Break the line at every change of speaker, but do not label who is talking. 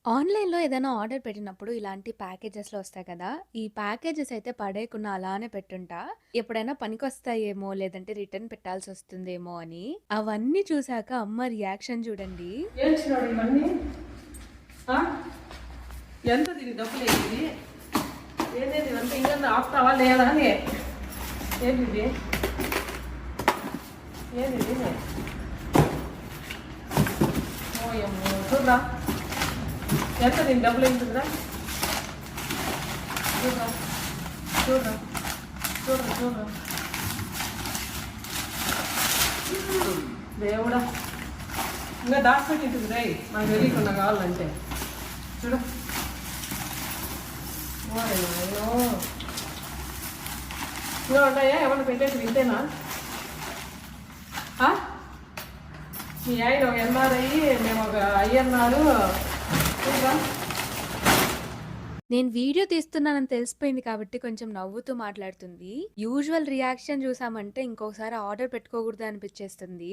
ఆన్‌లైన్‌లో ఏదైనా ఆర్డర్ పెట్టినప్పుడు ఇలాంటి ప్యాకేజెస్‌లో వస్తాయి కదా! ఈ ప్యాకేజెస్ అయితే పడేయకుండా అలానే పెట్టుంటా. ఎప్పుడైనా పనికొస్తాయేమో, లేదంటే రిటర్న్ పెట్టాల్సొస్తుందేమో అని. అవన్నీ చూసాక అమ్మ రియాక్షన్ చూడండి.
ఏడ్చినాడు ఇవన్నీ ఆ? ఎంత దీని డబ్బులు ఏంటిది ఏంటంటే ఇదంతా ఇంకా ఆపుతావా లేదా అని ఏంటి ఇది ఏంటి ఓయమ్మో చూడరా ఎంత దీని డబ్బులు ఏంటిదిరా చూడరా చూడరా చూడరా చూడరా దేవుడా ఇంకా దాచిపెట్టింటుంది రై నాకు తెలియకుండా కావాలంటే చూడు ఓరే నాయనో ఇంకా ఉంటాయా ఏమన్నా పెట్టేసి వింటేనా మీ ఆయన ఒక ఎన్ఆర్ఐ మేము ఒక ఐఎన్ఆర్ చూడరా
నేను వీడియో తీస్తున్నానని తెలిసిపోయింది కాబట్టి కొంచెం నవ్వుతూ మాట్లాడుతుంది. యూజువల్ రియాక్షన్ చూసామంటే ఇంకోసారి ఆర్డర్ పెట్టుకోకూడదు అనిపిచ్చేస్తుంది.